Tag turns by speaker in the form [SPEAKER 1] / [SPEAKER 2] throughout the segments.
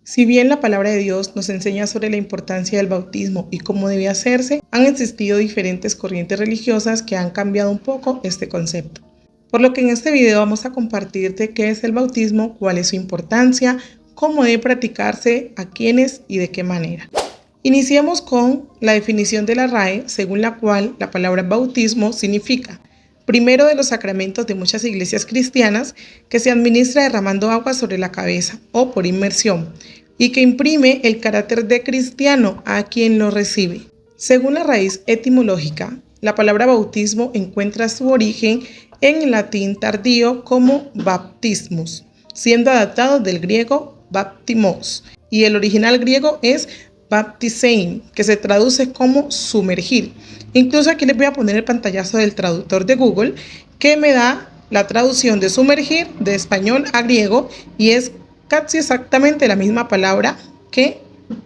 [SPEAKER 1] Si bien la palabra de Dios nos enseña sobre la importancia del bautismo y cómo debe hacerse, han existido diferentes corrientes religiosas que han cambiado un poco este concepto. Por lo que en este video vamos a compartirte qué es el bautismo, cuál es su importancia, cómo debe practicarse, a quiénes y de qué manera. Iniciemos con la definición de la RAE, según la cual la palabra bautismo significa primero de los sacramentos de muchas iglesias cristianas que se administra derramando agua sobre la cabeza o por inmersión y que imprime el carácter de cristiano a quien lo recibe. Según la raíz etimológica, la palabra bautismo encuentra su origen en el latín tardío como baptismus, siendo adaptado del griego baptimos, y el original griego es baptisein, que se traduce como sumergir. Incluso aquí les voy a poner el pantallazo del traductor de Google que me da la traducción de sumergir de español a griego y es casi exactamente la misma palabra que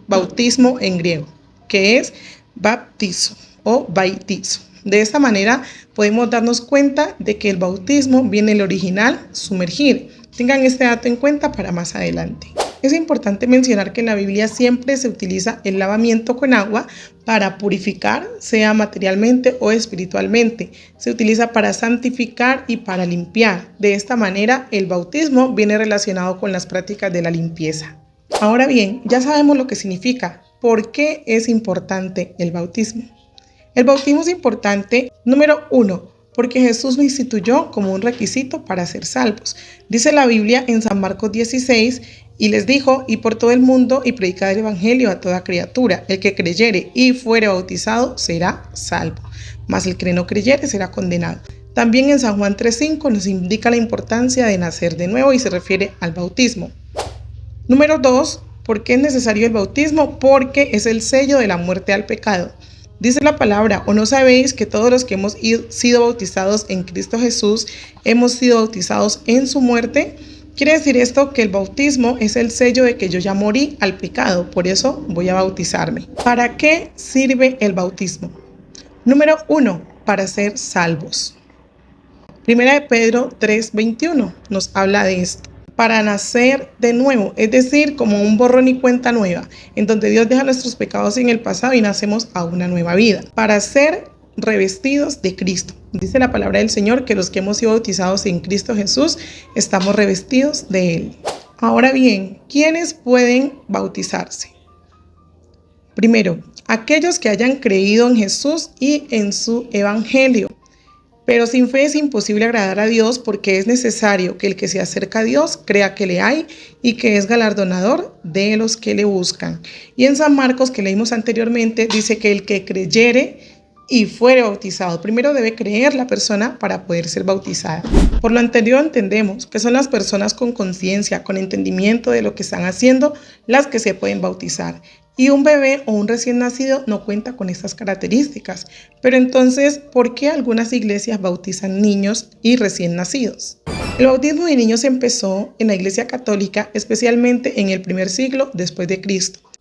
[SPEAKER 1] bautismo en griego, que es baptizo o baitizo. De esta manera podemos darnos cuenta de que el bautismo viene del original sumergir. Tengan este dato en cuenta para más adelante. Es importante mencionar que en la Biblia siempre se utiliza el lavamiento con agua para purificar, sea materialmente o espiritualmente. Se utiliza para santificar y para limpiar. De esta manera, el bautismo viene relacionado con las prácticas de la limpieza. Ahora bien, ya sabemos lo que significa. ¿Por qué es importante el bautismo? El bautismo es importante, número 1, porque Jesús lo instituyó como un requisito para ser salvos. Dice la Biblia en San Marcos 16, y les dijo, y por todo el mundo y predicad el evangelio a toda criatura. El que creyere y fuere bautizado será salvo, mas el que no creyere será condenado. También en San Juan 3:5 nos indica la importancia de nacer de nuevo y se refiere al bautismo. Número 2, ¿por qué es necesario el bautismo? Porque es el sello de la muerte al pecado. Dice la palabra, ¿o no sabéis que todos los que hemos sido bautizados en Cristo Jesús hemos sido bautizados en su muerte? Quiere decir esto que el bautismo es el sello de que yo ya morí al pecado, por eso voy a bautizarme. ¿Para qué sirve el bautismo? Número 1, para ser salvos. Primera de Pedro 3:21 nos habla de esto. Para nacer de nuevo, es decir, como un borrón y cuenta nueva, en donde Dios deja nuestros pecados en el pasado y nacemos a una nueva vida. Para ser revestidos de Cristo. Dice la palabra del Señor que los que hemos sido bautizados en Cristo Jesús estamos revestidos de Él. Ahora bien, ¿quiénes pueden bautizarse? Primero, aquellos que hayan creído en Jesús y en su evangelio. Pero sin fe es imposible agradar a Dios porque es necesario que el que se acerca a Dios crea que le hay y que es galardonador de los que le buscan. Y en San Marcos, que leímos anteriormente, dice que el que creyere y fuere bautizado. Primero debe creer la persona para poder ser bautizada. Por lo anterior entendemos que son las personas con conciencia, con entendimiento de lo que están haciendo, las que se pueden bautizar. Y un bebé o un recién nacido no cuenta con estas características. Pero entonces, ¿por qué algunas iglesias bautizan niños y recién nacidos? El bautismo de niños empezó en la Iglesia Católica, especialmente en el primer siglo después de Cristo.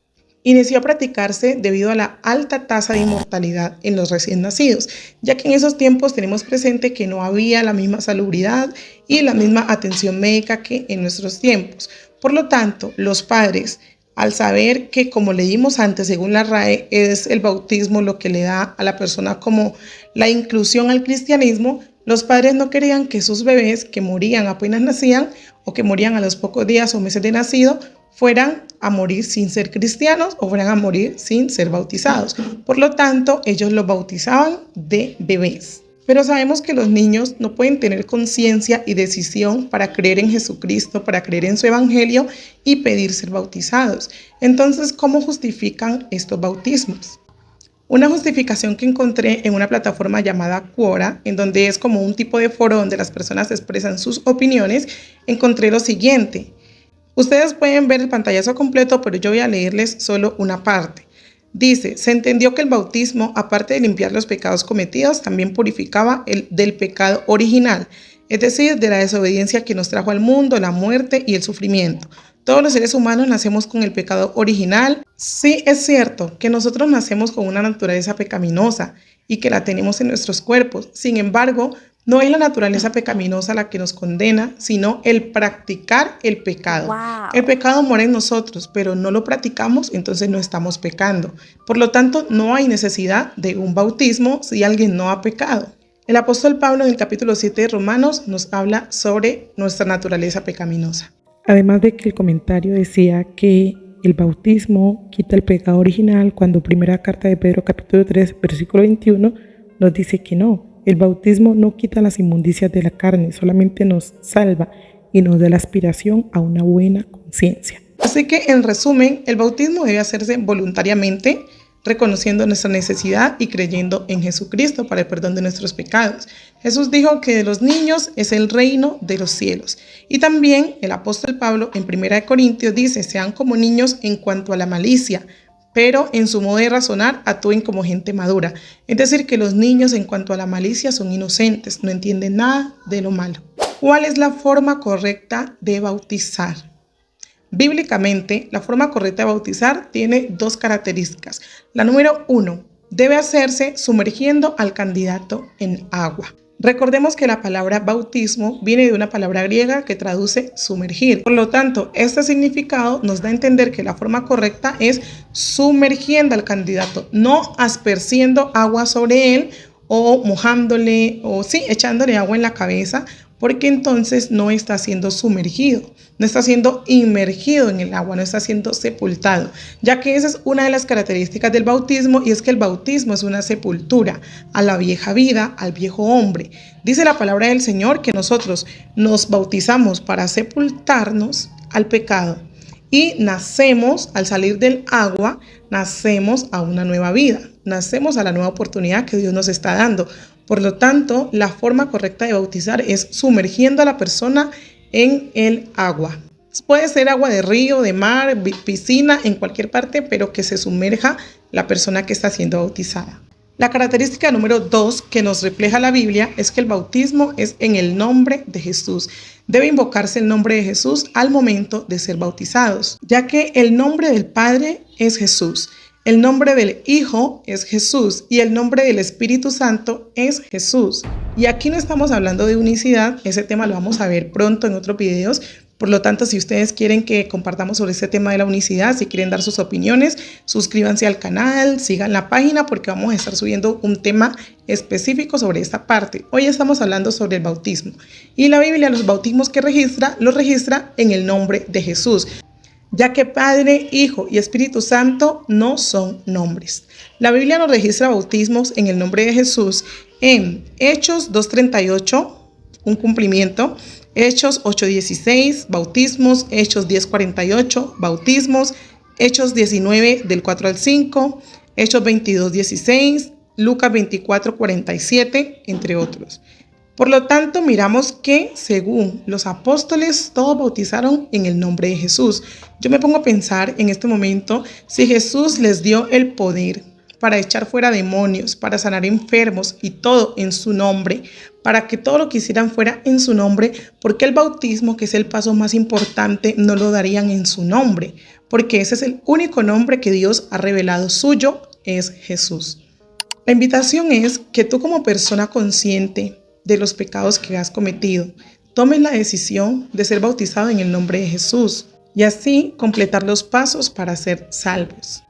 [SPEAKER 1] Inició a practicarse debido a la alta tasa de inmortalidad en los recién nacidos, ya que en esos tiempos tenemos presente que no había la misma salubridad y la misma atención médica que en nuestros tiempos. Por lo tanto, los padres, al saber que, como leímos antes, según la RAE, es el bautismo lo que le da a la persona como la inclusión al cristianismo, los padres no querían que sus bebés que morían apenas nacían o que morían a los pocos días o meses de nacido fueran a morir sin ser cristianos o fueran a morir sin ser bautizados. Por lo tanto, ellos los bautizaban de bebés. Pero sabemos que los niños no pueden tener conciencia y decisión para creer en Jesucristo, para creer en su evangelio y pedir ser bautizados. Entonces, ¿cómo justifican estos bautismos? Una justificación que encontré en una plataforma llamada Quora, en donde es como un tipo de foro donde las personas expresan sus opiniones, encontré lo siguiente. Ustedes pueden ver el pantallazo completo, pero yo voy a leerles solo una parte. Dice, se entendió que el bautismo, aparte de limpiar los pecados cometidos, también purificaba el del pecado original, es decir, de la desobediencia que nos trajo al mundo, la muerte y el sufrimiento. Todos los seres humanos nacemos con el pecado original. Sí es cierto que nosotros nacemos con una naturaleza pecaminosa y que la tenemos en nuestros cuerpos. Sin embargo, No es la naturaleza pecaminosa la que nos condena, sino el practicar el pecado.
[SPEAKER 2] Wow.
[SPEAKER 1] El pecado muere en nosotros, pero no lo practicamos, entonces no estamos pecando. Por lo tanto, no hay necesidad de un bautismo si alguien no ha pecado. El apóstol Pablo en el capítulo 7 de Romanos nos habla sobre nuestra naturaleza pecaminosa. Además de que el comentario decía que el bautismo quita el pecado original, cuando primera carta de Pedro capítulo 3 versículo 21 nos dice que no. El bautismo no quita las inmundicias de la carne, solamente nos salva y nos da la aspiración a una buena conciencia. Así que, en resumen, el bautismo debe hacerse voluntariamente, reconociendo nuestra necesidad y creyendo en Jesucristo para el perdón de nuestros pecados. Jesús dijo que de los niños es el reino de los cielos. Y también el apóstol Pablo en 1 Corintios dice, sean como niños en cuanto a la malicia, pero en su modo de razonar actúen como gente madura. Es decir, que los niños en cuanto a la malicia son inocentes, no entienden nada de lo malo. ¿Cuál es la forma correcta de bautizar? Bíblicamente, la forma correcta de bautizar tiene dos características. La número 1, debe hacerse sumergiendo al candidato en agua. Recordemos que la palabra bautismo viene de una palabra griega que traduce sumergir. Por lo tanto, este significado nos da a entender que la forma correcta es sumergiendo al candidato, no asperciendo agua sobre él o mojándole o echándole agua en la cabeza, porque entonces no está siendo sumergido, no está siendo inmergido en el agua, no está siendo sepultado, ya que esa es una de las características del bautismo, y es que el bautismo es una sepultura a la vieja vida, al viejo hombre. Dice la palabra del Señor que nosotros nos bautizamos para sepultarnos al pecado y nacemos, al salir del agua, nacemos a una nueva vida, nacemos a la nueva oportunidad que Dios nos está dando. Por lo tanto, la forma correcta de bautizar es sumergiendo a la persona en el agua. Puede ser agua de río, de mar, piscina, en cualquier parte, pero que se sumerja la persona que está siendo bautizada. La característica número 2 que nos refleja la Biblia es que el bautismo es en el nombre de Jesús. Debe invocarse el nombre de Jesús al momento de ser bautizados, ya que el nombre del Padre es Jesús. El nombre del Hijo es Jesús y el nombre del Espíritu Santo es Jesús. Y aquí no estamos hablando de unicidad, ese tema lo vamos a ver pronto en otros videos. Por lo tanto, si ustedes quieren que compartamos sobre este tema de la unicidad, si quieren dar sus opiniones, suscríbanse al canal, sigan la página porque vamos a estar subiendo un tema específico sobre esta parte. Hoy estamos hablando sobre el bautismo y la Biblia, los bautismos que los registra en el nombre de Jesús, ya que Padre, Hijo y Espíritu Santo no son nombres. La Biblia nos registra bautismos en el nombre de Jesús en Hechos 2:38, un cumplimiento, Hechos 8:16, bautismos, Hechos 10:48, bautismos, Hechos 19 del 4 al 5, Hechos 22:16, Lucas 24:47, entre otros. Por lo tanto, miramos que según los apóstoles, todos bautizaron en el nombre de Jesús. Yo me pongo a pensar en este momento, si Jesús les dio el poder para echar fuera demonios, para sanar enfermos y todo en su nombre, para que todo lo que hicieran fuera en su nombre, ¿por qué el bautismo, que es el paso más importante, no lo darían en su nombre? Porque ese es el único nombre que Dios ha revelado suyo, es Jesús. La invitación es que tú, como persona consciente de los pecados que has cometido, tomes la decisión de ser bautizado en el nombre de Jesús y así completar los pasos para ser salvos.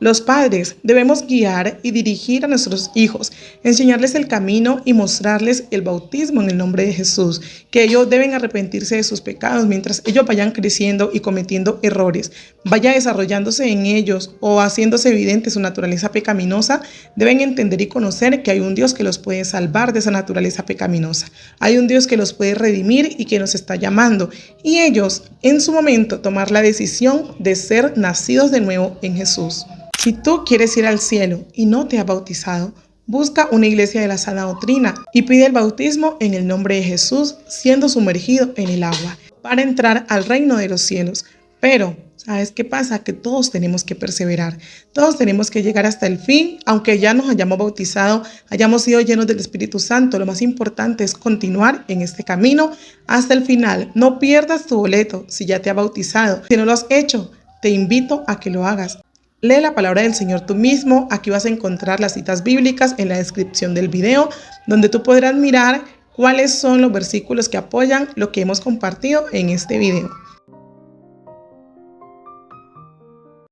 [SPEAKER 1] Los padres debemos guiar y dirigir a nuestros hijos, enseñarles el camino y mostrarles el bautismo en el nombre de Jesús, que ellos deben arrepentirse de sus pecados mientras ellos vayan creciendo y cometiendo errores, vaya desarrollándose en ellos o haciéndose evidente su naturaleza pecaminosa. Deben entender y conocer que hay un Dios que los puede salvar de esa naturaleza pecaminosa. Hay un Dios que los puede redimir y que nos está llamando, y ellos en su momento tomar la decisión de ser nacidos de nuevo en Jesús. Si tú quieres ir al cielo y no te has bautizado, busca una iglesia de la sana doctrina y pide el bautismo en el nombre de Jesús, siendo sumergido en el agua, para entrar al reino de los cielos. Pero, ¿sabes qué pasa? Que todos tenemos que perseverar, todos tenemos que llegar hasta el fin, aunque ya nos hayamos bautizado, hayamos sido llenos del Espíritu Santo. Lo más importante es continuar en este camino hasta el final. No pierdas tu boleto si ya te has bautizado. Si no lo has hecho, te invito a que lo hagas. Lee la palabra del Señor tú mismo. Aquí vas a encontrar las citas bíblicas en la descripción del video, donde tú podrás mirar cuáles son los versículos que apoyan lo que hemos compartido en este video.